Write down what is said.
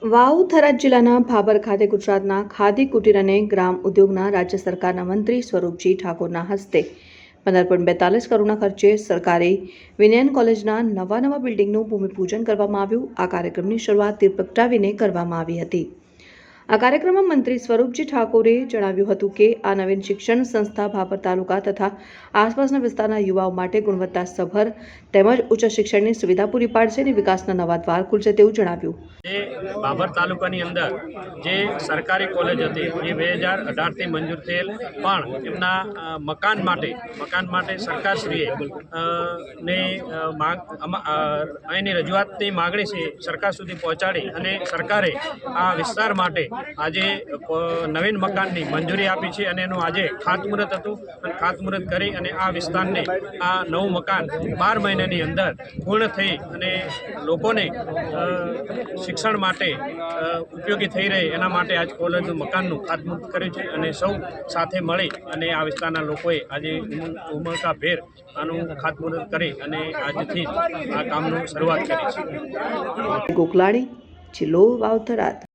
વાવ થરાદ જિલ્લાના ભાભર ખાતે ગુજરાતના ખાદી કુટીર અને ગ્રામ ઉદ્યોગના રાજ્ય સરકારના મંત્રી સ્વરૂપજી ઠાકોરના હસ્તે 15.42 કરોડના ખર્ચે સરકારી વિનયન કોલેજના નવા બિલ્ડિંગનું ભૂમિપૂજન કરવામાં આવ્યું। આ કાર્યક્રમની શરૂઆત દીપ પ્રગટાવીને કરવામાં આવી હતી। આ કાર્યક્રમમાં મંત્રી સ્વરૂપજી ઠાકોરે જણાવ્યું હતું કે આ નવીન શિક્ષણ સંસ્થા ભાભર તાલુકા તથા આસપાસના વિસ્તારના યુવાઓ માટે ગુણવત્તાસભર તેમજ ઉચ્ચ શિક્ષણની સુવિધા પૂરી પાડશે અને વિકાસના નવા દ્વાર ખુલશે તેવું જણાવ્યું। ભાભર તાલુકાની અંદર જે સરકારી કોલેજ હતી એ 2018થી મંજૂર થયેલ, પણ એમના મકાન માટે સરકારશ્રીએ અહીંની રજૂઆતની માગણી છે સરકાર સુધી પહોંચાડી અને સરકારે આ વિસ્તાર માટે આજે નવીન મકાનની મંજૂરી આપી છે અને એનું આજે ખાતમુહૂર્ત હતું અને ખાતમુહૂર્ત કરી અને આ વિસ્તારને આ નવું મકાન 12 મહિનાની અંદર પૂર્ણ થઈ અને લોકોને શિક્ષણ માટે ઉપયોગી થઈ રહે એના માટે આજ કોલેજનું મકાનનું ખાતમુહૂર્ત કર્યું છે અને સૌ સાથે મળી અને આ વિસ્તારના લોકોએ આજે ઉમળકાભેર આનું ખાતમુહૂર્ત કરી અને આજથી આ કામનું શરૂઆત કરી છે। ગોકલાણી, જિલ્લો વાવ થરાદ।